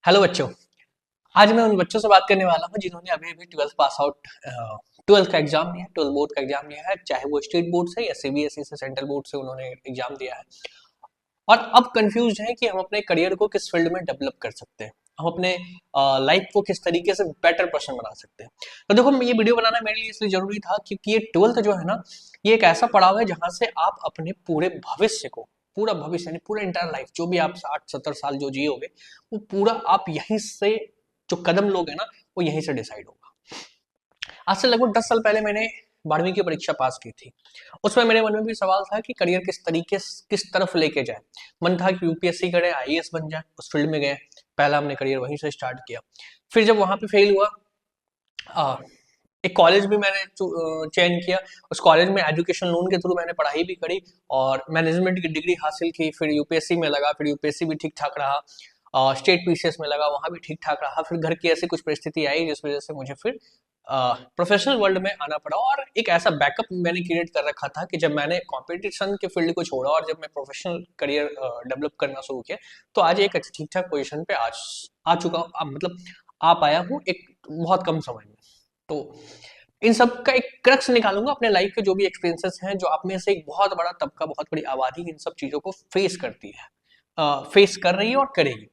Hello बच्चों। आज मैं उन बच्चों से बात करने वाला हूँ जिन्होंने अभी अभी ट्वेल्थ पास आउट ट्वेल्थ का एग्जाम दिया है, ट्वेल्थ बोर्ड का एग्जाम दिया है, चाहे वो स्टेट बोर्ड से या सीबीएसई से, सेंट्रल बोर्ड से उन्होंने एग्जाम दिया है और अब कंफ्यूज हैं कि हम अपने करियर को किस फील्ड में डेवलप कर सकते हैं, हम अपने लाइफ को किस तरीके से बेटर पर्सन बना सकते हैं। तो देखो, ये वीडियो बनाना मेरे लिए इसलिए जरूरी था क्योंकि ये ट्वेल्थ जो है ना, ये एक ऐसा पड़ाव है जहां से आप अपने पूरे भविष्य को, पूरा भविष्य यानी पूरा इंटर लाइफ, जो भी आप 60-70 साल जो जियोगे, वो पूरा आप यहीं से जो कदम लोगे ना, वो यहीं से डिसाइड होगा। आज से लगभग 10 साल पहले मैंने 12वीं की परीक्षा पास की थी। उसमें मेरे मन में भी सवाल था कि करियर किस तरीके किस तरफ लेके जाए। मन था कि यूपीएससी करें, आईएएस बन जाए, उस फील्ड में गए। पहला हमने करियर वहीं से स्टार्ट किया। फिर जब वहां पे फेल हुआ, आ, एक कॉलेज भी मैंने चयन किया। उस कॉलेज में एजुकेशन लोन के थ्रू मैंने पढ़ाई भी करी और मैनेजमेंट की डिग्री हासिल की। फिर यूपीएससी में लगा, फिर यूपीएससी भी ठीक ठाक रहा। स्टेट पीसीएस में लगा, वहां भी ठीक ठाक रहा। फिर घर की ऐसी कुछ परिस्थिति आई जिस वजह से मुझे फिर प्रोफेशनल वर्ल्ड में आना पड़ा और एक ऐसा बैकअप मैंने क्रिएट कर रखा था कि जब मैंने कंपटीशन के फील्ड को छोड़ा और जब मैं प्रोफेशनल करियर डेवलप करना शुरू किया, तो आज एक अच्छी ठीक ठाक पोजीशन पे आज आ चुका हूँ। मतलब आ पाया हूँ एक बहुत कम समय में। तो इन सब का एक क्रक्स निकालूंगा, अपने लाइफ के जो भी एक्सपीरियंसेस हैं, जो आप में से एक बहुत बड़ा तबका, बहुत बड़ी आबादी इन सब चीजों को फेस करती है, फेस कर रही है और करेगी।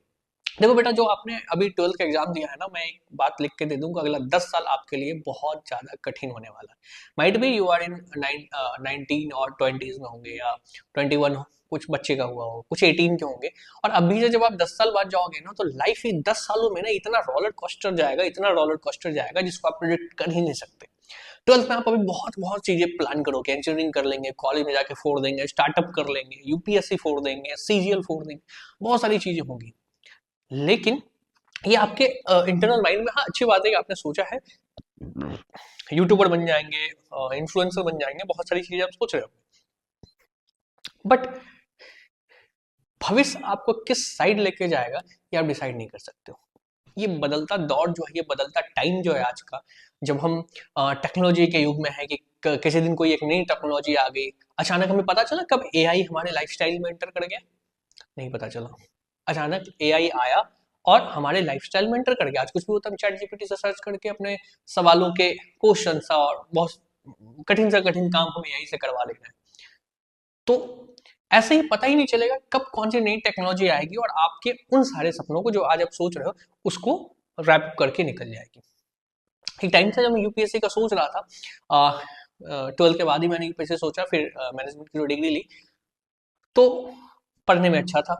देखो बेटा, जो आपने अभी ट्वेल्थ का एग्जाम दिया है ना, मैं एक बात लिख के दे दूंगा, अगला 10 साल आपके लिए बहुत ज्यादा कठिन होने वाला है। Might be you are in 19 और 20s में होंगे, या 21 कुछ बच्चे का हुआ हो, कुछ 18 के होंगे। और अभी से जब आप 10 साल बाद जाओगे ना, तो लाइफ ही 10 सालों में ना इतना रोलर कोस्टर जाएगा, इतना रोलर कोस्टर जाएगा जिसको आप प्रिडिक्ट कर ही नहीं सकते। ट्वेल्थ में आप अभी बहुत बहुत चीजें प्लान करोगे, इंजीनियरिंग कर लेंगे, कॉलेज में जाके फोड़ देंगे, स्टार्टअप कर लेंगे, यूपीएससी फोड़ देंगे, सीजीएल फोड़ देंगे, बहुत सारी चीजें होंगी। लेकिन ये आपके इंटरनल माइंड में, हाँ, अच्छी बात है कि आपने सोचा है यूट्यूबर बन जाएंगे, इन्फ्लुएंसर बन जाएंगे, बहुत सारी चीजें आप सोच रहे हो। बट भविष्य आपको किस साइड लेके जाएगा, ये आप डिसाइड नहीं कर सकते हो। ये बदलता दौर जो है, ये बदलता टाइम जो है आज का, जब हम टेक्नोलॉजी के युग में है कि किसी दिन कोई एक नई टेक्नोलॉजी आ गई, अचानक हमें पता चला कब एआई हमारे लाइफस्टाइल में एंटर कर गया, नहीं पता चला। अचानक एआई आया और हमारे लाइफस्टाइल में एंटर कर गया। आज कुछ भी होता है, हम चैट जीपीटी से सर्च करके अपने सवालों के क्वेश्चन और बहुत कठिन से कठिन काम हम एआई से करवा ले रहे हैं। तो ऐसे ही पता ही नहीं चलेगा कब कौन सी नई टेक्नोलॉजी आएगी और आपके उन सारे सपनों को जो आज आप सोच रहे हो, उसको रैप करके निकल जाएगी। एक टाइम था जब मैं यूपीएससी का सोच रहा था, ट्वेल्थ के बाद ही मैंने यूपीएससी सोचा, फिर मैनेजमेंट की जो डिग्री ली, तो पढ़ने में अच्छा था।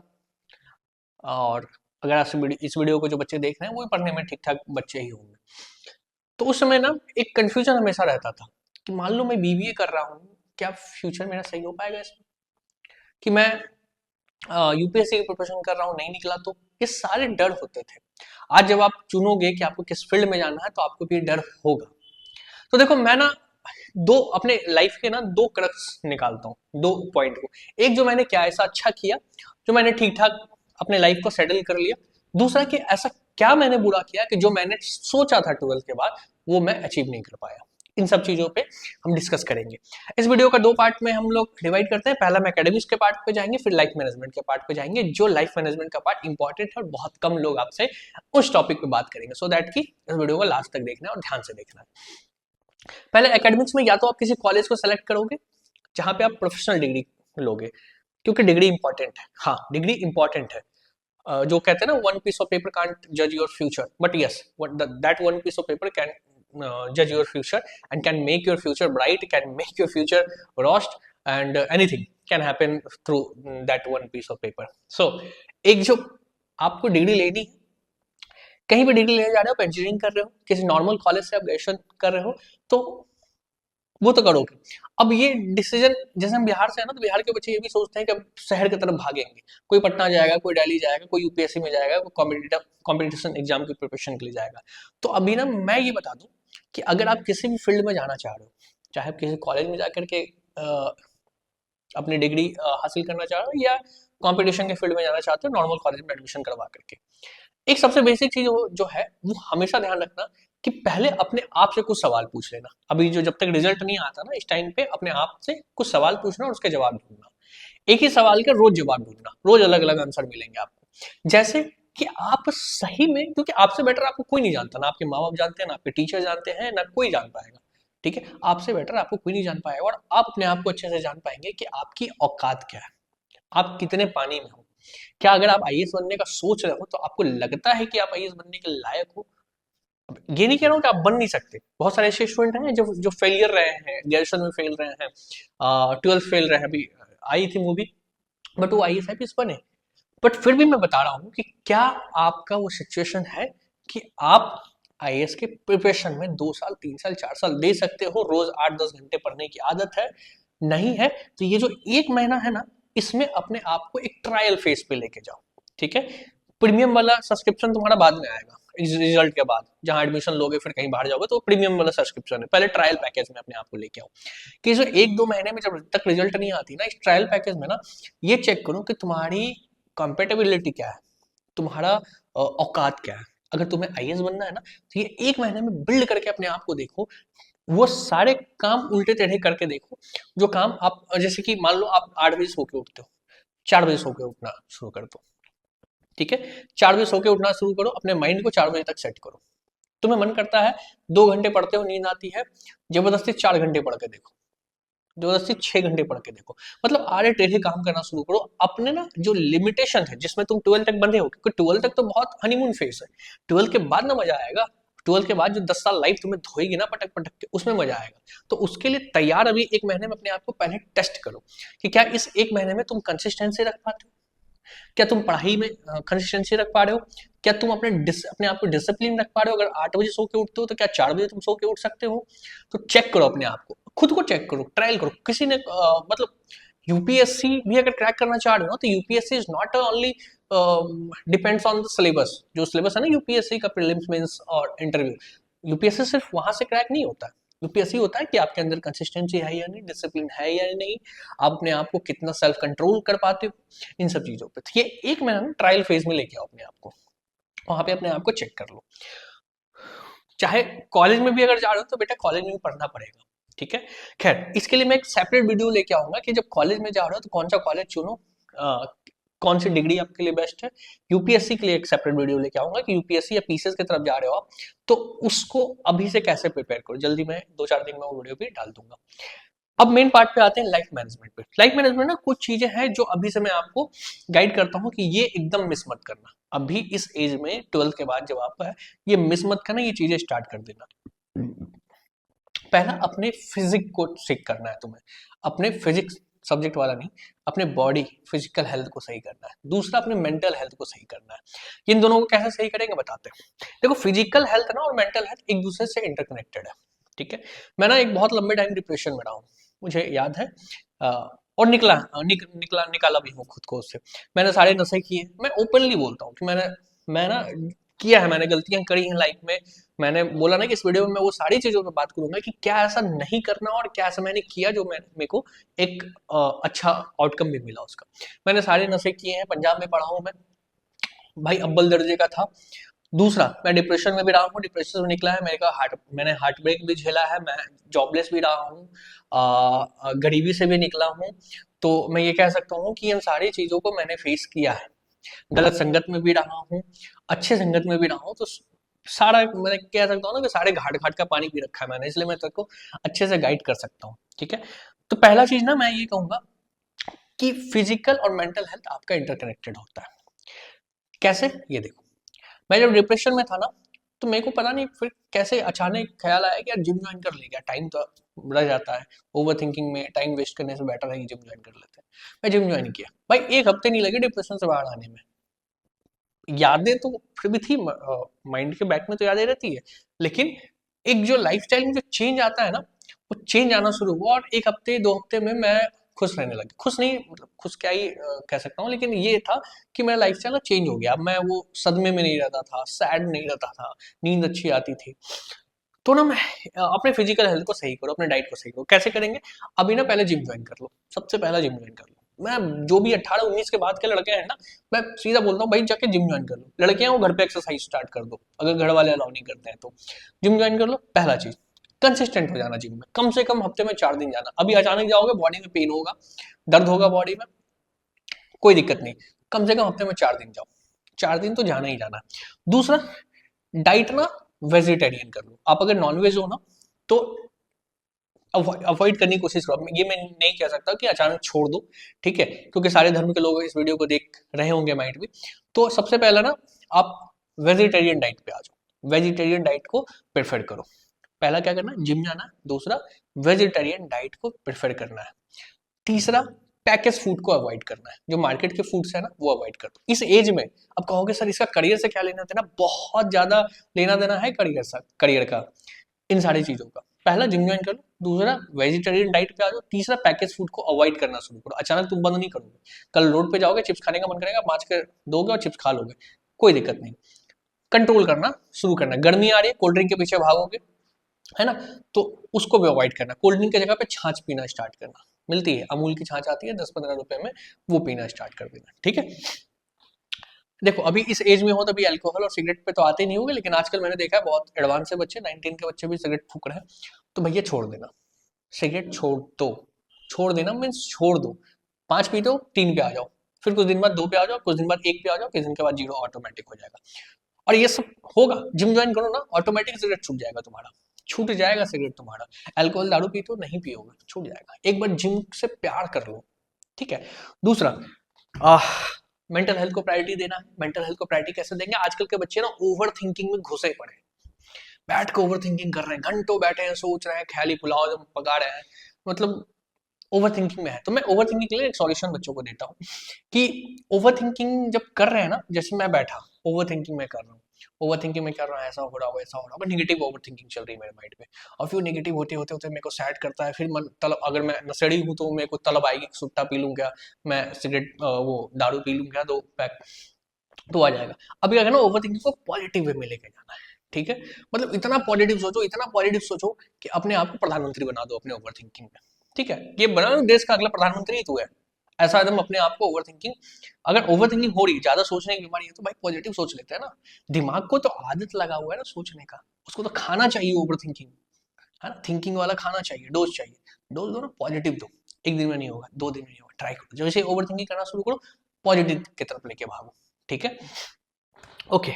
और अगर आज इस वीडियो को जो बच्चे देख रहे हैं, वो भी पढ़ने में ठीक ठाक बच्चे ही होंगे। तो उस समय ना एक कंफ्यूजन हमेशा रहता था कि मान लो मैं बीबीए कर रहा हूँ, क्या फ्यूचर मेरा सही हो पाएगा इसमें, कि मैं यूपीएससी की प्रिपरेशन कर रहा हूँ, नहीं निकला तो, ये सारे डर होते थे। आज जब आप चुनोगे कि आपको किस फील्ड में जाना है, तो आपको भी डर होगा। तो देखो, मैं ना दो अपने लाइफ के ना दो क्रक्स निकालता हूँ, दो पॉइंट को। एक, जो मैंने क्या ऐसा अच्छा किया, जो मैंने ठीक ठाक अपने लाइफ को सेटल कर लिया। दूसरा, कि ऐसा क्या मैंने बुरा किया कि जो मैंने सोचा था ट्वेल्थ के बाद, वो मैं अचीव नहीं कर पाया। इन सब चीजों पे हम डिस्कस करेंगे। इस वीडियो का दो पार्ट में हम लोग डिवाइड करते हैं। पहला हम एकेडमिक्स के पार्ट पे जाएंगे, फिर लाइफ मैनेजमेंट के पार्ट पे जाएंगे। जो लाइफ मैनेजमेंट का पार्ट इंपॉर्टेंट है और बहुत कम लोग आपसे उस टॉपिक पे बात करेंगे, सो दैट कि इस वीडियो को लास्ट तक देखना है और ध्यान से देखना है। पहले एकेडमिक्स में या तो आप किसी कॉलेज को सेलेक्ट करोगे जहां पे आप प्रोफेशनल डिग्री लोगे, क्योंकि डिग्री इंपॉर्टेंट है। हाँ, डिग्री इंपॉर्टेंट है। जो कहते हैं ना, one piece of paper can't जज your future, but yes, that one piece of paper can judge your future and can make your future bright, can make your future rost, and anything can happen through that one piece of paper. So एक जो आपको degree लेनी, कहीं भी degree लेने जा रहे हो, इंजीनियरिंग कर रहे हो, किसी नॉर्मल कॉलेज से आप ग्रेजुएशन कर रहे हो, तो वो तो करोगे। अब ये डिसीजन, जैसे हम बिहार से है ना, तो बिहार के बच्चे ये भी सोचते हैं कि अब शहर की तरफ भागेंगे। कोई पटना जाएगा, कोई दिल्ली जाएगा, कोई यूपीएससी में जाएगा, कोई कॉम्पिटिशन एग्जाम की प्रिपरेशन के लिए जाएगा। तो अभी ना मैं ये बता दूं कि अगर आप किसी भी फील्ड में जाना चाह रहे हो, चाहे आप किसी कॉलेज में जाकर के अपनी डिग्री हासिल करना चाह रहे हो, या कॉम्पिटिशन के फील्ड में जाना चाहते हो नॉर्मल कॉलेज में एडमिशन करवा करके, एक सबसे बेसिक चीज जो है, वो हमेशा ध्यान रखना कि पहले अपने आप से कुछ सवाल पूछ लेना। अभी जो जब तक रिजल्ट नहीं आता ना, इस टाइम पे अपने आप से कुछ सवाल पूछना और उसके जवाब ढूंढना। एक ही सवाल का रोज जवाब ढूंढना, रोज अलग अलग आंसर मिलेंगे आपको। जैसे कि आप सही में, क्योंकि आपसे बेटर आपको कोई नहीं जानता, ना आपके माँ बाप जानते हैं, ना आपके टीचर जानते हैं, ना कोई जान पाएगा। ठीक है, आपसे बेटर आपको कोई नहीं जान पाएगा, और आप अपने आप को अच्छे से जान पाएंगे कि आपकी औकात क्या है, आप कितने पानी में हो। क्या अगर आप आईएएस बनने का सोच रहे हो तो आपको लगता है कि आप आईएएस बनने के लायक हो? ये नहीं कह रहा हूँ कि आप बन नहीं सकते, बहुत सारे ऐसे स्टूडेंट हैं जो जो फेलियर रहे हैं, ग्रेजुएशन में फेल रहे हैं, 12th फेल रहे हैं, अभी आई थी मूवी, बट वो आईएएस आईपीएस बने। बट फिर भी मैं बता रहा हूँ कि क्या आपका वो सिचुएशन है कि आप आईएएस के प्रिपरेशन में 2 साल 3 साल 4 साल दे सकते हो, रोज 8-10 घंटे पढ़ने की आदत है? नहीं है तो ये जो 1 महीना है ना, इसमें अपने आप को एक ट्रायल फेज पे लेके जाओ। ठीक है, प्रीमियम वाला सब्सक्रिप्शन तुम्हारा बाद में आएगा रिजल्ट के बाद, जहां एडमिशन लोगे फिर कहीं बाहर जाओगे, तो प्रीमियम वाला सब्सक्रिप्शन है, पहले ट्रायल पैकेज में अपने आप को लेके आओ। कि जो 1-2 महीने में जब तक रिजल्ट नहीं आती ना, इस ट्रायल पैकेज में ना ये चेक करो कि तुम्हारी कंपेटेबिलिटी क्या है, तुम्हारा औकात क्या है। अगर तुम्हें आईएएस बनना है ना, तो ये 1 महीने में बिल्ड करके अपने आप को देखो, वो सारे काम उल्टे टेढ़े करके देखो, जो काम आप, जैसे कि मान लो आप 8 बजे सो के उठते हो, 4 बजे सो के उठना शुरू कर दो। ठीक है, 4 बजे सो के उठना शुरू करो, अपने माइंड को 4 बजे तक सेट करो। तुम्हें मन करता है 2 घंटे पढ़ते हो, नींद आती है, जबरदस्ती 4 घंटे पढ़ के देखो, जबरदस्ती 6 घंटे पढ़ के देखो, मतलब आड़े टेढ़े काम करना शुरू करो। अपने ना जो लिमिटेशन है जिसमें तुम 12 तक बंधे हो, क्योंकि 12 तक तो बहुत हनीमून फेस है, 12 के बाद ना मजा आएगा। 12 के बाद जो 10 साल लाइफ तुम्हें धोएगी ना पटक पटक के, उसमें मजा आएगा। तो उसके लिए तैयार अभी 1 महीने में अपने आप को पहले टेस्ट करो कि क्या इस 1 महीने में तुम कंसिस्टेंसी रख पाते हो, क्या तुम पढ़ाई में कंसिस्टेंसी रख पा रहे हो, क्या तुम अपने आप को डिसिप्लिन रख पा रहे हो। अगर 8 बजे सो के उठते हो तो क्या 4 बजे तुम सो के उठ सकते हो? तो चेक करो अपने आप को, खुद को चेक करो, ट्रायल करो। किसी ने मतलब यूपीएससी भी अगर क्रैक करना चाह रहे हो तो UPSC is not only depends on the syllabus, जो सिलेबस है ना यूपीएससी का, प्रीलिम्स मेंस और इंटरव्यू, यूपीएससी सिर्फ वहां से क्रैक नहीं होता। यूपीएससी होता है कि आपके अंदर कंसिस्टेंसी है या नहीं, डिसिप्लिन है या नहीं, आप अपने आप को कितना सेल्फ कंट्रोल कर पाते हो, इन सब चीजों पे। तो ये 1 महीना ना ट्रायल फेज में लेके आओ अपने आप को, वहां पे अपने आप को चेक कर लो। चाहे कॉलेज में भी अगर जा रहे हो तो बेटा कॉलेज में भी पढ़ना पड़ेगा। ठीक है, खैर इसके लिए मैं एक सेपरेट वीडियो लेके आऊंगा कि जब कॉलेज में जा रहे हो तो कौन सा कॉलेज चुनो, कौन सी डिग्री आपके लिए बेस्ट है। यूपीएससी के लिए एक सेपरेट वीडियो लेके आऊंगा कि यूपीएससी या पीसीएस की तरफ जा रहे हो आप, तो उसको अभी से कैसे प्रिपेयर करो। जल्दी मैं 2-4 दिन में वो वीडियो भी डाल दूंगा। अब मेन पार्ट पे आते हैं लाइफ मैनेजमेंट पे। लाइफ मैनेजमेंट ना कुछ चीजें हैं जो अभी से मैं आपको गाइड करता हूँ कि ये एकदम मिस मत करना। अभी इस एज में 12th के बाद जब आप ये मिस मत करना, ये चीजें स्टार्ट कर देना। पहला, अपने फिजिक को चेक करना है तुम्हें, अपने फिजिक्स सब्जेक्ट वाला नहीं, अपने बॉडी फिजिकल हेल्थ को सही करना है। दूसरा, अपने मेंटल हेल्थ को सही करना है। इन दोनों को कैसे सही करेंगे बताते हैं। देखो फिजिकल हेल्थ ना और मेंटल हेल्थ एक दूसरे से इंटरकनेक्टेड है। ठीक है, मैं ना एक बहुत लंबे टाइम डिप्रेशन में रहा हूँ, मुझे याद है, और निकाला भी हूँ खुद को उससे। मैंने सारे नशे किए, मैं ओपनली बोलता हूँ कि मैं ना किया है, मैंने गलतियां करी हैं लाइफ में। मैंने बोला ना कि इस वीडियो में मैं वो सारी चीजों पे बात करूंगा कि क्या ऐसा नहीं करना और क्या ऐसा मैंने किया जो मेरे को एक अच्छा आउटकम भी मिला उसका। मैंने सारे नशे किए हैं, पंजाब में पढ़ा हूँ मैं, भाई अव्वल दर्जे का था। दूसरा, मैं डिप्रेशन में भी रहा हूँ, डिप्रेशन से निकला है, मैंने हार्ट ब्रेक भी झेला है, मैं जॉबलेस भी रहा हूँ, गरीबी से भी निकला हूँ। तो मैं ये कह सकता हूँ कि इन सारी चीजों को मैंने फेस किया है। गलत संगत में भी रहा हूँ, अच्छे संगत में भी रहा हूँ। तो सारा मैं कह सकता हूँ ना कि सारे घाट घाट का पानी पी रखा है मैंने, इसलिए मैं तेरे को अच्छे से गाइड कर सकता हूँ। ठीक है, तो पहला चीज ना मैं ये कहूंगा कि फिजिकल और मेंटल हेल्थ आपका इंटरकनेक्टेड होता है। कैसे, ये देखो, मैं जब डिप्रेशन में था ना, तो मेरे को पता नहीं फिर कैसे अचानक ख्याल आया कि यार जिम ज्वाइन कर ले, क्या टाइम तो रह जाता है, ओवर थिंकिंग में टाइम वेस्ट करने से बेटर है कि जिम ज्वाइन कर लेते हैं। मैं जिम ज्वाइन किया, भाई 1 हफ्ते नहीं लगे डिप्रेशन से बाहर आने में। यादें तो फिर भी थी, माइंड के बैक में तो यादें रहती है, लेकिन एक जो लाइफस्टाइल में जो चेंज आता है ना, वो चेंज आना शुरू हुआ, और 1 हफ्ते 2 हफ्ते में मैं खुश रहने लगी। खुश नहीं, मतलब खुश क्या ही कह सकता हूँ, लेकिन ये था कि मेरा लाइफस्टाइल ना चेंज हो गया। अब मैं वो सदमे में नहीं रहता था, सैड नहीं रहता था, नींद अच्छी आती थी। तो ना मैं अपने फिजिकल हेल्थ को सही करो, अपने डाइट को सही करो। कैसे करेंगे? अभी ना पहले जिम ज्वाइन कर लो, सबसे पहला जिम ज्वाइन कर लो। मैं जो भी 18-19 के बाद के लड़के हैं ना, मैं सीधा बोलता हूँ भाई जाके जिम ज्वाइन कर लो। लड़कियां वो घर पे एक्सरसाइज स्टार्ट कर दो, अगर घर वाले अलाउ नहीं करते हैं तो जिम ज्वाइन कर लो। पहला चीज, कंसिस्टेंट हो जाना जिम में, कम से कम हफ्ते में 4 दिन जाना। अभी अचानक जाओगे बॉडी में पेन होगा, दर्द होगा बॉडी में, कोई दिक्कत नहीं, कम से कम हफ्ते में 4 दिन जाओ। 4 दिन तो जाना ही जाना। दूसरा, डाइट ना वेजिटेरियन कर लो। आप अगर नॉनवेज हो ना तो अवॉइड करने की कोशिश करो। ये मैं नहीं कह सकता कि अचानक छोड़ दो, ठीक है, क्योंकि सारे धर्म के लोग इस वीडियो को देख रहे होंगे माइंड में। तो सबसे पहला ना, आप वेजिटेरियन डाइट पे आ जाओ, वेजिटेरियन डाइट को प्रेफर करो। पहला क्या करना है, जिम जाना है। दूसरा, वेजिटेरियन डाइट को प्रेफर करना है। तीसरा, पैकेज फूड को अवॉइड करना है, जो मार्केट के फूड्स है ना वो अवॉइड कर दो इस एज में। अब कहोगे सर इसका करियर से क्या लेना देना, बहुत ज्यादा लेना देना है करियर से, करियर का, इन सारी चीजों का। पहला, जिम ज्वाइन कर लो। दूसरा, वेजिटेरियन डाइट पे आ जाओ। तीसरा, पैकेज फूड को अवॉइड करना शुरू करो। अचानक तुम बंद नहीं करोगे, कल रोड पे जाओगे, चिप्स खाने का मन करेगा, मार्च कर दोगे और चिप्स खा लोगे, कोई दिक्कत नहीं। कंट्रोल करना शुरू करना। गर्मी आ रही है, कोल्ड ड्रिंक के पीछे भागोगे, है ना, तो उसको भी अवॉइड करना। कोल्ड ड्रिंक की जगह पे छाछ पीना स्टार्ट करना। मिलती है, अमूल की छाछ आती है 10-15 रुपए में, वो पीना स्टार्ट कर देना, ठीक है। देखो अभी इस एज में हो तो अभी अल्कोहल और सिगरेट पे तो आते नहीं होंगे, लेकिन आजकल मैंने देखा है बहुत एडवांस से बच्चे, 19 के बच्चे भी सिगरेट फूक रहे हैं। तो भैया छोड़ देना, सिगरेट छोड़ दो। छोड़ देना मीन्स छोड़ दो। 5 पीते हो, 3 पे आ जाओ, फिर कुछ दिन बाद 2 पे आ जाओ, कुछ दिन बाद 1 पे आ जाओ, कुछ दिन के बाद 0 ऑटोमेटिक हो जाएगा। और ये सब होगा, जिम ज्वाइन करो ना, ऑटोमेटिक सिगरेट छूट जाएगा तुम्हारा, छूट जाएगा सिगरेट तुम्हारा। अल्कोहल दारू पीते हो, नहीं पियोगे, छूट जाएगा। एक बार जिम से प्यार कर लो, ठीक है। दूसरा, मेंटल हेल्थ को प्रायोरिटी देना है। मेंटल हेल्थ को प्रायोरिटी कैसे देंगे, आजकल के बच्चे ना ओवर थिंकिंग में घुसे पड़े हैं, बैठ के ओवर थिंकिंग कर रहे हैं, घंटों बैठे हैं, सोच रहे हैं, ख्याली पुलाव जब पका रहे हैं, मतलब ओवर थिंकिंग में है। तो मैं ओवर थिंकिंग के लिए एक सॉल्यूशन बच्चों को देता हूँ कि ओवर थिंकिंग जब कर रहे हैं ना, जैसे मैं बैठा ओवर थिंकिंग में कर रहा हूँ, ओवर थिंकिंग में कर रहा हूँ, ऐसा हो रहा हो, ऐसा हो रहा हो, निगेटिव ओवर थिंकिंग चल रही है मेरे माइंड में। और फिर नेगेटिव होते होते होते मेरे को सैड करता है, फिर मन तलब, अगर मैं नशेड़ी हूँ तो मेरे को तलब आएगी, सुट्टा पी लूँ क्या, मैं सिगरेट वो दारू पी लूँ क्या 2 पैक, तो आ जाएगा। अभी अगर ना ओवर थिंकिंग को पॉजिटिव वे में लेके जाना है, ठीक है, मतलब इतना पॉजिटिव सोचो, इतना पॉजिटिव सोचो कि अपने आप को प्रधानमंत्री बना दो अपने ओवर थिंकिंग में, ठीक है, ये बना दो देश का अगला प्रधानमंत्री ही तू है, ऐसा एकदम अपने आप को ओवर थिंकिंग। अगर ओवर थिंकिंग हो रही है, ज्यादा सोचने की बीमारी है, तो भाई पॉजिटिव सोच लेते हैं ना। दिमाग को तो आदत लगा हुआ है ना सोचने का, उसको तो खाना चाहिए ओवर थिंकिंग, है ना, थिंकिंग वाला खाना चाहिए, डोज चाहिए। डोज दो ना, पॉजिटिव दो। एक दिन में नहीं होगा, 2 दिन में नहीं होगा, ट्राई करो, जैसे ओवर थिंकिंग करना शुरू करो, पॉजिटिव की तरफ लेके भागो, ठीक है। Okay,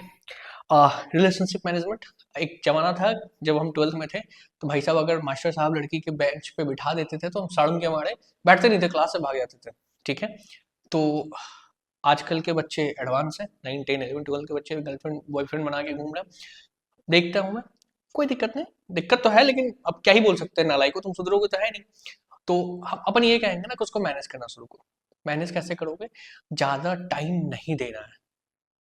relationship management. एक जमाना था जब हम 12th में थे, तो भाई साहब अगर मास्टर साहब लड़की के बेंच पे बिठा देते थे तो हम साड़ू के मारे बैठते नहीं थे, क्लास से भाग जाते थे, ठीक है। तो आजकल के बच्चे एडवांस हैं, 9, 10, 11, 12 के बच्चे गर्लफ्रेंड बॉयफ्रेंड बना के घूम रहे हैं, देखता हूँ मैं, कोई दिक्कत नहीं, दिक्कत तो है लेकिन अब क्या ही बोल सकते हैं, नालायक को तुम सुधरोगे तो है नहीं। तो हम अपन ये कहेंगे ना कि उसको मैनेज करना शुरू करो। मैनेज कैसे करोगे, ज्यादा टाइम नहीं देना है,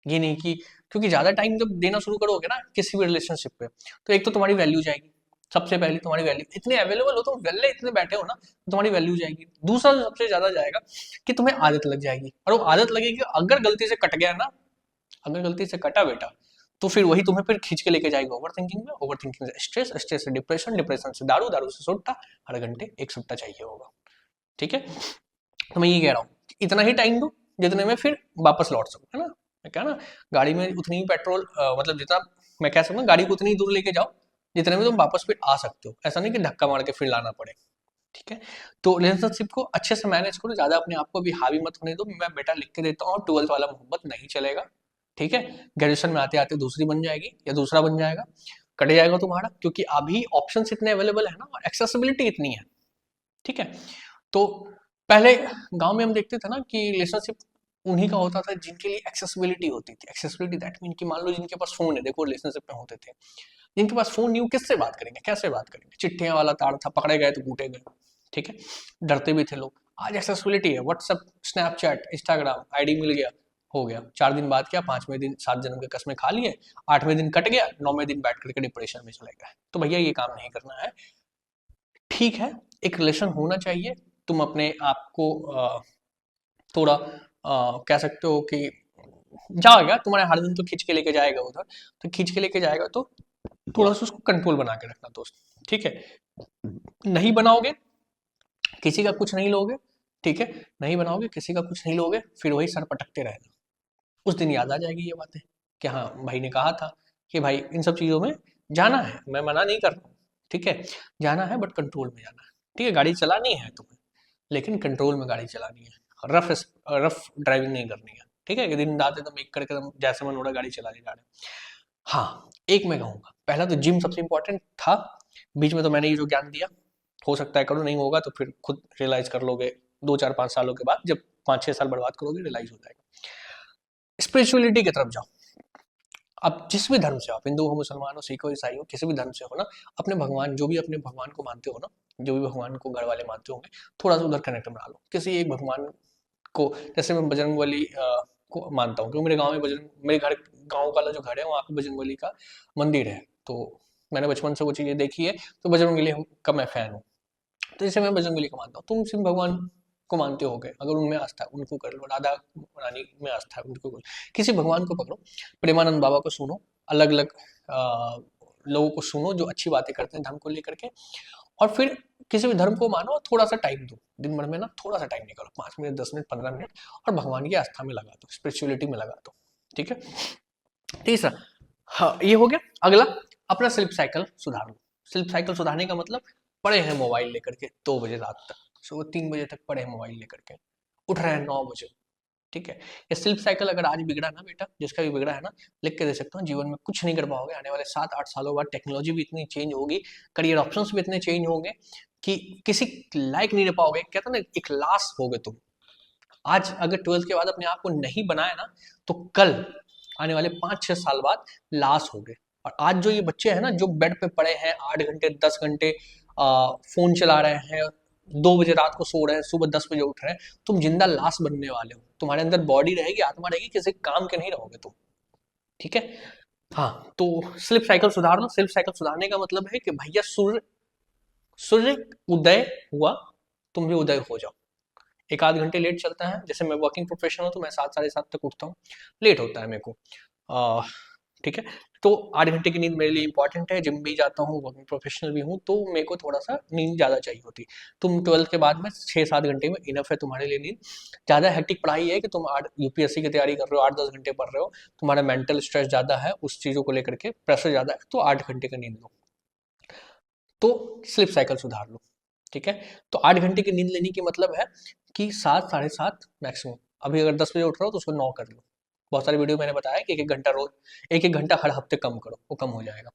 ये नहीं कि, क्योंकि ज्यादा टाइम जब देना शुरू करोगे ना किसी भी रिलेशनशिप पे, तो एक तो तुम्हारी वैल्यू जाएगी, सबसे पहले तुम्हारी वैल्यू, इतने अवेलेबल हो तो वेले इतने बैठे हो ना, तो तुम्हारी वैल्यू जाएगी। दूसरा जो सबसे ज्यादा जाएगा कि तुम्हें आदत लग जाएगी, और वो आदत लगेगी, अगर गलती से कट गया ना, अगर गलती से कटा बेटा, तो फिर वही तुम्हें फिर खींच के लेके जाएगा ओवर थिंकिंग में, ओवर थिंकिंग से स्ट्रेस, स्ट्रेस से डिप्रेशन, डिप्रेशन से दारू, दारू से सुट्टा, हर घंटे एक सुट्टा चाहिए होगा, ठीक है। तो मैं ये कह रहा हूँ, इतना ही टाइम दो जितने में फिर वापस लौट सको, है ना, मैं क्या ना, गाड़ी में उतनी ही पेट्रोल मतलब जितना, मैं कह सकता हूँ गाड़ी को उतनी ही दूर लेके जाओ जितने में तुम वापस फिर आ सकते हो, ऐसा नहीं कि धक्का मार के फिर लाना पड़े, ठीक है। तो रिलेशनशिप को अच्छे से मैनेज करो, ज्यादा अपने आप को भी हावी मत होने दो। मैं बेटा लिख के देता हूँ, 12th वाला मोहब्बत नहीं चलेगा, ठीक है। ग्रेजुएशन में आते आते दूसरी बन जाएगी या दूसरा बन जाएगा, कट जाएगा तुम्हारा, क्योंकि अभी ऑप्शन इतने अवेलेबल है ना, और एक्सेसिबिलिटी इतनी है, ठीक है। तो पहले गांव में हम देखते थे ना कि रिलेशनशिप उन्हीं का होता था जिनके लिए एक्सेसिबिलिटी होती थी। एक्सेसिबिलिटी दैट मीन कि मान लो जिनके पास फोन है, देखो रिलेशनशिप में होते थे, जिनके पास फोन नहीं हो, किससे बात करेंगे, कैसे बात करेंगे, चिट्ठियां वाला तार था, पकड़े गए तो कूटे गए, ठीक है, डरते भी थे लोग। आज एक्सेसिबिलिटी है, व्हाट्सएप, स्नैपचैट, इंस्टाग्राम, आईडी मिल गया, हो गया, 4 दिन बाद क्या, 5वें दिन 7 जन्म के कसमें खा लिए, 8वें दिन कट गया, 9वें दिन बैठ करके डिप्रेशन में चले गए। तो भैया ये काम नहीं करना है, ठीक है, एक रिलेशन होना चाहिए, तुम अपने आप को थोड़ा कह सकते हो कि जाएगा, तुम्हारे हर दिन तो खींच के लेके जाएगा उधर, तो खींच के लेके जाएगा, तो थोड़ा सा उसको कंट्रोल बना के रखना दोस्त, ठीक है। नहीं बनाओगे, किसी का कुछ नहीं लोगे, ठीक है, नहीं बनाओगे किसी का कुछ नहीं लोगे, फिर वही सर पटकते रहना। उस दिन याद आ जाएगी ये बातें कि हाँ भाई ने कहा था कि भाई इन सब चीजों में जाना है, मैं मना नहीं कर रहा हूँ, ठीक है, जाना है बट कंट्रोल में जाना है, ठीक है, गाड़ी चलानी है तुम्हें, लेकिन कंट्रोल में गाड़ी चलानी है, रफ रफ ड्राइविंग नहीं करनी है, ठीक है, कि दिन रात एकदम एक करके एकदम जैसे मन हो रहा गाड़ी चला जा रहे हैं। हाँ, एक मैं कहूंगा, पहला तो जिम सबसे इंपॉर्टेंट था, बीच में तो मैंने ये जो ज्ञान दिया, हो सकता है करो, नहीं होगा तो फिर खुद रियलाइज कर लोगे 2 4 5 सालों के बाद, जब 5 6 साल बर्बाद करोगे रियलाइज हो जाएगा। स्पिरिचुअलिटी की तरफ जाओ। अब जिस भी धर्म से हो, आप हिंदू हो, मुसलमान हो, सिख हो, ईसाई हो, किसी भी धर्म से हो ना, अपने भगवान, जो भी अपने भगवान को मानते हो ना, जो भी भगवान को घर वाले मानते होंगे, थोड़ा सा उधर कनेक्ट बना लो किसी एक भगवान को। जैसे मैं बजरंगबली को मानता हूँ, क्योंकि मेरे गांव में बजरंग, मेरे घर, गांव वाला जो घर है वहाँ पे बजरंगबली का मंदिर है, तो मैंने बचपन से वो चीज़ें देखी है, तो बजरंगबली का मैं फैन हूँ। तो जैसे मैं बजरंगबली को मानता हूँ, तुम सिर्फ भगवान को मानते होगे, अगर उनमें आस्था है उनको कर लो, राधा रानी में आस्था है उनको कर लो, किसी भगवान को पकड़ो, प्रेमानंद बाबा को सुनो, अलग अलग लोगों को सुनो जो अच्छी बातें करते हैं धर्म को लेकर के, और फिर किसी भी धर्म को मानो और थोड़ा सा टाइम दो दिन भर में ना, थोड़ा सा टाइम निकालो, 5 मिनट 10 मिनट 15 मिनट, और भगवान की आस्था में लगा दो, स्पिरिचुअलिटी में लगा दो। ठीक है, तीसरा, हाँ ये हो गया। अगला, अपना स्लीप साइकिल सुधार लो। स्लीप साइकिल सुधारने का मतलब, पड़े हैं मोबाइल लेकर के 2 बजे रात तक, सुबह 3 बजे तक पड़े हैं मोबाइल लेकर के, उठ रहे हैं 9 बजे। ठीक है, ये स्लीप साइकिल अगर आज बिगड़ा ना बेटा, जिसका भी बिगड़ा है ना, लिख के दे सकता हूँ, जीवन में कुछ नहीं कर पाओगे। आने वाले 7 8 सालों बाद टेक्नोलॉजी भी इतनी चेंज होगी, करियर ऑप्शंस भी इतने चेंज होंगे कि किसी लायक नहीं रह पाओगे। कहता ना, एक लाश होगे तुम। आज अगर 12th के बाद अपने आप को नहीं बनाया ना, तो कल आने वाले 5 6 साल बाद लाश हो गए। और आज जो ये बच्चे हैं ना, जो बेड पे पड़े हैं 8 घंटे 10 घंटे फोन चला रहे हैं, 2 बजे रात को सो रहे हैं, सुबह 10 बजे उठ रहे हैं, तुम जिंदा लाश बनने वाले हो। तुम्हारे अंदर बॉडी रहेगी, आत्मा रहेगी, किसी काम के नहीं रहोगे तुम। ठीक है, हाँ, तो स्लिप साइकिल सुधार लो। स्लिप साइकिल सुधारने का मतलब है कि भैया सूर्य सूर्य उदय हुआ, तुम भी उदय हो जाओ। एक आध घंटे लेट चलता है, जैसे मैं वर्किंग प्रोफेशनल हूँ तो मैं 7 साढ़े 7 तक उठता हूँ, लेट होता है मेरे को। आ, ठीक है, तो 8 घंटे की नींद मेरे लिए इंपॉर्टेंट है, जिम भी जाता हूँ, वर्किंग प्रोफेशनल भी हूँ, तो मेरे को थोड़ा सा नींद ज़्यादा चाहिए होती। तुम 12th के बाद में 6 7 घंटे में इनफ है तुम्हारे लिए नींद। ज़्यादा हेक्टिक पढ़ाई है कि तुम 8 UPSC की तैयारी कर रहे हो, 8 10 घंटे पढ़ रहे हो, तुम्हारा मेंटल स्ट्रेस ज़्यादा है, उस चीज़ों को लेकर के प्रेशर ज़्यादा है, तो 8 घंटे का नींद लो, तो स्लिप साइकिल सुधार लो। ठीक है, तो 8 घंटे की नींद लेने की मतलब है कि 7 साढ़े 7 मैक्सिमम। अभी अगर 10 बजे उठ रहा हो तो उसको 9 कर लो। बहुत सारी वीडियो मैंने बताया कि 1 1 घंटा रोज, 1 1 घंटा हर हफ्ते कम करो, वो कम हो जाएगा।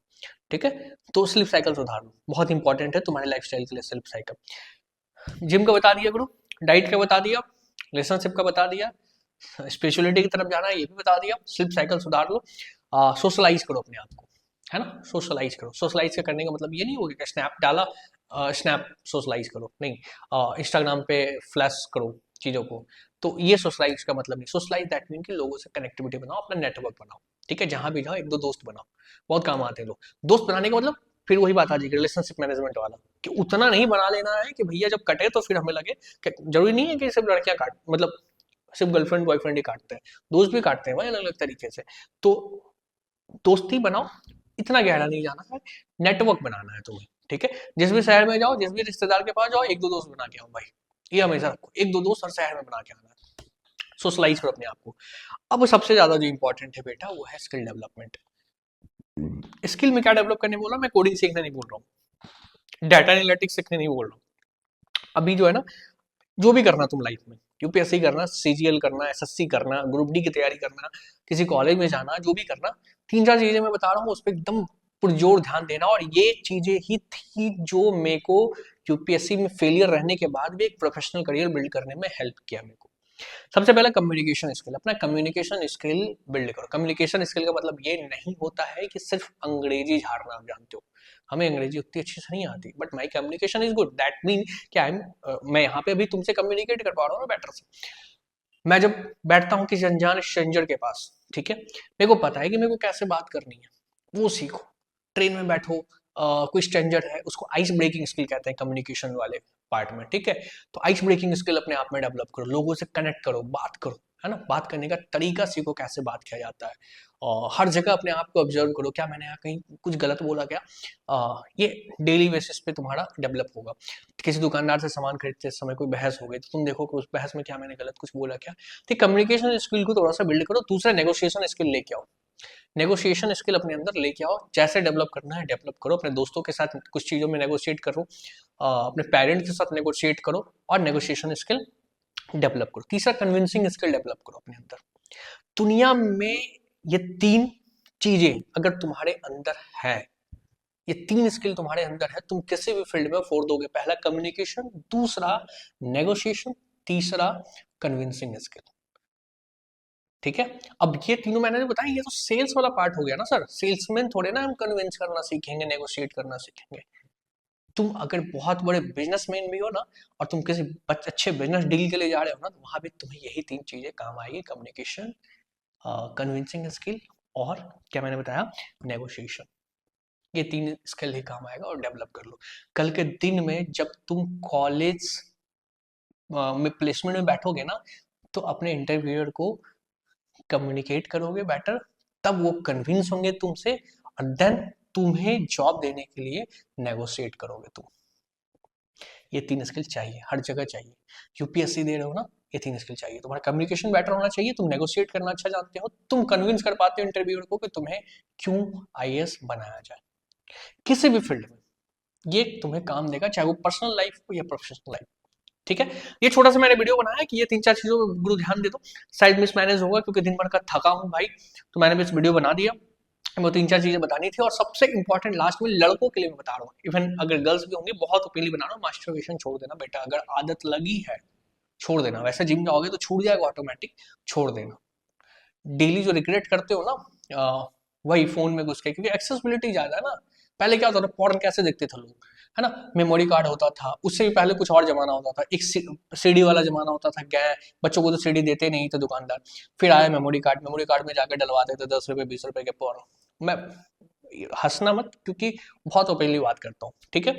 ठीक है, तो स्लिप साइकिल सुधार लो, बहुत इंपॉर्टेंट है तुम्हारे लाइफस्टाइल के लिए स्लिप साइकिल। जिम का बता दिया गुरु, डाइट का बता दिया, रिलेशनशिप का बता दिया, स्पिरिचुअलिटी की तरफ जाना है ये भी बता दिया, स्लिप साइकिल सुधार लो। सोशलाइज करो अपने आप को, है ना, सोशलाइज करो। सोशलाइज करने का मतलब ये नहीं होगा कि स्नैप डाला, स्नैप सोशलाइज करो, नहीं, इंस्टाग्राम पे फ्लैश करो चीज़ों को, तो ये सोशलाइज का मतलब नहीं। सोशलाइज दैट मीन कि लोगों से कनेक्टिविटी बनाओ, अपना नेटवर्क बनाओ। ठीक है, जहां भी जाओ 1 2 दोस्त बनाओ, बहुत काम आते हैं लोग। दोस्त बनाने का मतलब फिर वही बात आ जाएगी रिलेशनशिप मैनेजमेंट वाला, कि उतना नहीं बना लेना है कि भैया जब कटे तो फिर हमें लगे कि, जरूरी नहीं है कि सिर्फ लड़कियां काट, मतलब सिर्फ गर्लफ्रेंड बॉयफ्रेंड ही काटते हैं, दोस्त भी काटते हैं भाई, अलग अलग तरीके से। तो दोस्ती बनाओ, इतना गहरा नहीं जाना है, नेटवर्क बनाना है तुम्हें। ठीक है, जिस भी शहर में जाओ, जिस भी रिश्तेदार के पास जाओ, 1 2 दोस्त बना के आओ भाई, ये हमेशा रखो, 1 2 दोस्त हर शहर में बना के आना है। सोशलाइज करो अपने आप को। अब सबसे ज्यादा जो इंपॉर्टेंट है बेटा, वो है स्किल डेवलपमेंट। स्किल में क्या डेवलप करने बोला, मैं कोडिंग सीखने नहीं बोल रहा हूँ, डाटा एनालिटिक्स सीखने नहीं बोल रहा हूँ। अभी जो है ना, जो भी करना तुम लाइफ में, यूपीएससी करना, सीजीएल करना, एसएससी करना, ग्रुप डी की तैयारी करना, किसी कॉलेज में जाना, जो भी करना, 3 4 चीजें मैं बता रहा हूँ, उस पर एकदम पुरजोर ध्यान देना। और ये चीजें ही थी जो मेरे को यूपीएससी में फेलियर रहने के बाद भी एक प्रोफेशनल करियर बिल्ड करने में हेल्प किया मेरे को। सबसे पहले कम्युनिकेशन स्किल, अपना कम्युनिकेशन स्किल बिल्ड करो। कम्युनिकेशन स्किल का मतलब ये नहीं होता है कि सिर्फ अंग्रेजी झाड़ना आप जानते हो, हमें अंग्रेजी उतनी अच्छी से नहीं आती, but my communication is good, that mean कि आई एम, मैं यहाँ पे अभी तुमसे कम्युनिकेट कर पा रहा हूँ ना बेटर से। मैं जब बैठता हूँ किसी अनजान स्ट्रेंजर के पास, ठीक है, मेरे को पता है कि मेरे को कैसे बात करनी है, वो सीखो। ट्रेन में बैठो, कोई स्ट्रेंजर है, उसको आइस ब्रेकिंग स्किल कहते हैं कम्युनिकेशन वाले पार्ट में। ठीक है, तो आइस ब्रेकिंग स्किल अपने आप में डेवलप करो, लोगों से कनेक्ट करो, बात करो, है ना, बात करने का तरीका सीखो, कैसे बात किया जाता है। और हर जगह अपने आप को ऑब्जर्व करो, क्या मैंने यहाँ कहीं कुछ गलत बोला क्या। ये डेली बेसिस पे तुम्हारा डेवलप होगा। किसी दुकानदार से सामान खरीदते समय कोई बहस हो गई, तो तुम देखो कि उस बहस में क्या मैंने गलत कुछ बोला क्या। तो कम्युनिकेशन स्किल को थोड़ा सा बिल्ड करो। दूसरा, नेगोशिएशन स्किल लेके आओ। नेगोशिएशन स्किल अपने अंदर लेके आओ, जैसे डेवलप करना है डेवलप करो। अपने दोस्तों के साथ कुछ चीज़ों में नेगोशिएट करो, अपने पेरेंट्स के साथ नेगोशिएट करो, और नेगोशिएशन स्किल डेवलप करो। तीसरा, कन्विंसिंग स्किल डेवलप करो अपने अंदर। दुनिया में ये 3 चीजें अगर तुम्हारे अंदर है, ये 3 स्किल तुम्हारे अंदर है, तुम किसी भी फील्ड में फोड़ दोगे। पहला कम्युनिकेशन, दूसरा नेगोशिएशन, तीसरा कन्विंसिंग स्किल। ठीक है, अब ये तीनों मैंने जो बताया ये तो सेल्स वाला पार्ट हो गया ना सर, सेल्समैन थोड़े ना हम कन्विंस करना सीखेंगे, नेगोशिएट करना सीखेंगे। तुम अगर बहुत बड़े बिजनेसमैन भी हो ना, और तुम किसी अच्छे बिजनेस डील के लिए जा रहे हो ना, तो वहां भी तुम्हें यही 3 चीजें काम आएगी, कम्युनिकेशन, कन्विंसिंग स्किल, और क्या मैंने बताया, नेगोशिएशन। ये 3 स्किल ही काम आएगा, और डेवलप कर लो। कल के दिन में जब तुम कॉलेज में प्लेसमेंट में बैठोगे ना, तो अपने इंटरव्यूअर को कम्युनिकेट करोगे बेटर, तब वो कन्विंस होंगे तुमसे, और देन तुम्हें जॉब देने के लिए नेगोशिएट करोगे तुम। ये 3 स्किल चाहिए, हर जगह चाहिए। यूपीएससी दे रहे हो ना, ये 3 स्किल चाहिए। तुम्हारा कम्युनिकेशन बेटर होना चाहिए, तुम नेगोशिएट करना अच्छा जानते हो, तुम कन्विंस कर पाते हो इंटरव्यूअर को कि तुम्हें क्यों आईएएस बनाया जाए, किसी भी फील्ड में ये तुम्हें काम देगा, चाहे वो पर्सनल लाइफ हो या प्रोफेशनल लाइफ। ठीक है, ये छोटा सा मैंने वीडियो बनाया कि ये 3-4 चीजों पर गुरु ध्यान दे दो, शायद मिस मैनेज होगा क्योंकि दिन भर का थका हूं भाई, तो मैंने भी इस वीडियो बना दिया। वो 3-4 चीजें बतानी थी, और सबसे इंपॉर्टेंट लास्ट में लड़कों के लिए मैं बता रहा हूँ, इवन अगर गर्ल्स भी होंगी, बहुत ओपनली बना रहा हूँ, मास्टरबेशन छोड़ देना बेटा, अगर आदत लगी है छोड़ देना। वैसे जिम जाओगे तो छूट जाएगा ऑटोमेटिक, छोड़ देना। डेली जो रिग्रेट करते हो ना, वही फोन में घुस के, क्योंकि एक्सेसिबिलिटी ज्यादा है ना। पहले क्या होता था, पॉर्न कैसे देखते थे लोग, है ना, मेमोरी कार्ड होता था, उससे भी पहले कुछ और जमाना होता था, एक सीडी वाला जमाना होता था, क्या बच्चों को तो सीडी देते नहीं थे दुकानदार, फिर आया मेमोरी कार्ड, मेमोरी कार्ड में जाकर डलवाते थे 10 रुपए 20 रुपए के पॉर्न। मैं हंसना मत, क्योंकि बहुत ओपनली बात करता हूँ, ठीक है।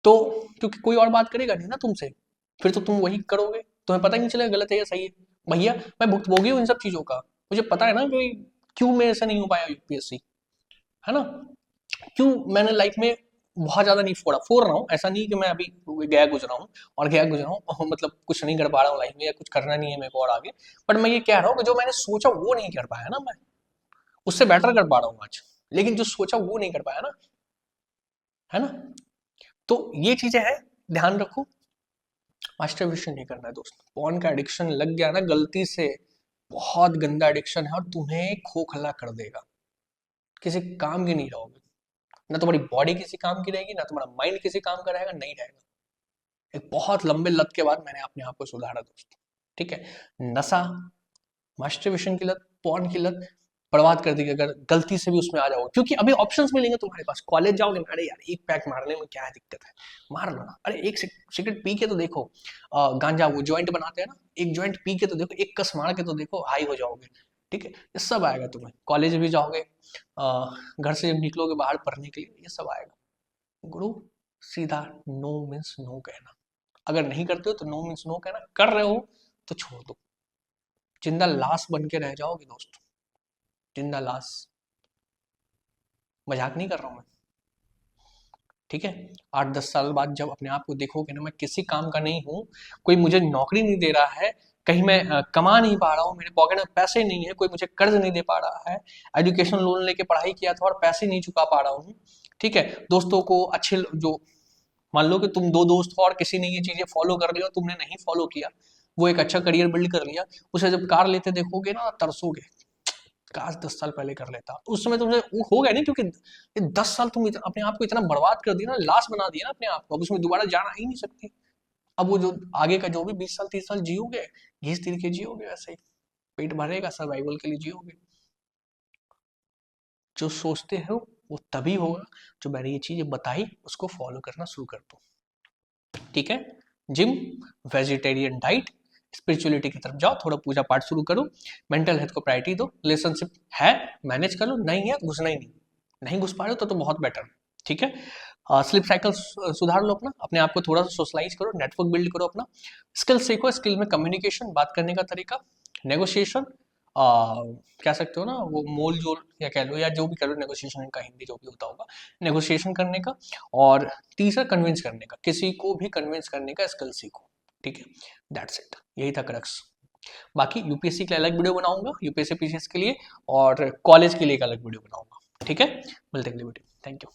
तो क्योंकि कोई और बात करेगा नहीं ना तुमसे, फिर तो तुम वही करोगे, तुम्हें पता ही नहीं चलेगा गलत है या सही है। भैया मैं भुक्तभोगी हूँ इन सब चीजों का, मुझे पता है ना कि क्यों मेरे से नहीं हो पाया यूपीएससी, है ना, क्यों मैंने लाइफ में बहुत ज्यादा नहीं फोड़ रहा हूँ, ऐसा नहीं कि मैं अभी गया गुजरा हूँ, और गया गुजरा हूँ मतलब कुछ नहीं कर पा रहा हूँ लाइफ में, या कुछ करना नहीं है मेरे को और आगे। बट मैं ये कह रहा हूँ कि जो मैंने सोचा वो नहीं कर पाया ना मैं, उससे बेटर कर पा रहा हूँ आज, लेकिन जो सोचा वो नहीं कर पाया ना, है ना। तो ये चीजें हैं, ध्यान रखो। मास्टरबेशन नहीं करना है दोस्त, पॉर्न का एडिक्शन लग गया ना गलती से, बहुत गंदा एडिक्शन है, और तुम्हें खोखला कर देगा, किसी काम की नहीं रहोगे, ना तुम्हारी बॉडी किसी काम की रहेगी, ना तुम्हारा माइंड किसी काम का रहेगा, नहीं रहेगा। एक बहुत लंबे लत के बाद मैंने अपने आप को सुधारा दोस्त, ठीक है। नशा, मास्टरबेशन की लत, पॉर्न की लत बर्बाद कर देगी अगर गलती से भी उसमें आ जाओगे, क्योंकि अभी ऑप्शंस मिलेंगे तुम्हारे पास। कॉलेज जाओगे, अरे यार एक पैक मारने में क्या दिक्कत है, मार लो ना, अरे एक सिगरेट पी के तो देखो, गांजा वो ज्वाइंट बनाते हैं ना, एक ज्वाइंट पी के तो देखो, एक कस मार के तो देखो, हाई हो जाओगे। ठीक है, ये सब आएगा तुम्हें, कॉलेज भी जाओगे, घर से जब निकलोगे बाहर पढ़ने के लिए, ये सब आएगा। गुरु सीधा नो मीन्स नो कहना, अगर नहीं करते हो तो नो मीन्स नो कहना, कर रहे हो तो छोड़ दो, जिंदा लाश बन के रह जाओगे दोस्त, जिंदा लाश, मजाक नहीं कर रहा हूं मैं, ठीक है। 8-10 साल बाद जब अपने आप को देखोगे ना, मैं किसी काम का नहीं हूँ, कोई मुझे नौकरी नहीं दे रहा है, कहीं मैं कमा नहीं पा रहा हूँ, मेरे पॉकेट में पैसे नहीं है, कोई मुझे कर्ज नहीं दे पा रहा है, एजुकेशन लोन लेके पढ़ाई किया था और पैसे नहीं चुका पा रहा हूँ, ठीक है। दोस्तों को अच्छे जो, मान लो कि तुम 2 दोस्त हो और किसी ने ये चीजें फॉलो कर लिया और तुमने नहीं फॉलो किया, वो एक अच्छा करियर बिल्ड कर लिया, उसे जब कार लेते देखोगे ना तरसोगे, काश 10 साल पहले कर लेता, तो उस समय तुमसे वो हो गया नहीं, क्योंकि 10 साल तुम अपने आप को इतना बर्बाद कर दिया ना, लाश बना दिया ना अपने आप को, अब उसमें दोबारा जाना ही नहीं सकते। अब वो जो आगे का जो भी 20 साल 30 साल जियोगे, घिस तीर के जियोगे, वैसे ही पेट भरेगा, सर्वाइवल के लिए जियोगे। जो सोचते हो वो तभी होगा, जो मैंने ये चीजें बताई उसको फॉलो करना शुरू कर दो, ठीक है। जिम, वेजिटेरियन डाइट, स्पिरिचुअलिटी की तरफ जाओ, थोड़ा पूजा पाठ शुरू करो, मेंटल हेल्थ को प्रायोरिटी दो, रिलेशनशिप है मैनेज कर लो, नहीं है घुसना ही नहीं, नहीं घुस पा रहे हो तो बहुत बेटर, ठीक है। स्लिप साइकिल सुधार लो अपना, अपने आप को थोड़ा सा सोशलाइज करो, नेटवर्क बिल्ड करो अपना, स्किल सीखो, स्किल में कम्युनिकेशन, बात करने का तरीका, नेगोशिएशन, कह सकते हो ना वो मोल जोल या कह लो, या जो भी करो, नेगोशिएशन का हिंदी जो भी होता होगा, नेगोशिएशन करने का, और तीसरा कन्विंस करने का, किसी को भी कन्विंस करने का स्किल सीखो, ठीक है। दैट्स इट, यही था क्रक्स। बाकी यूपीएससी के लिए अलग वीडियो बनाऊंगा, यूपीएससी पीसीएस के लिए, और कॉलेज के लिए एक अलग वीडियो बनाऊंगा, ठीक है। मिलते हैं अगली वीडियो, थैंक यू।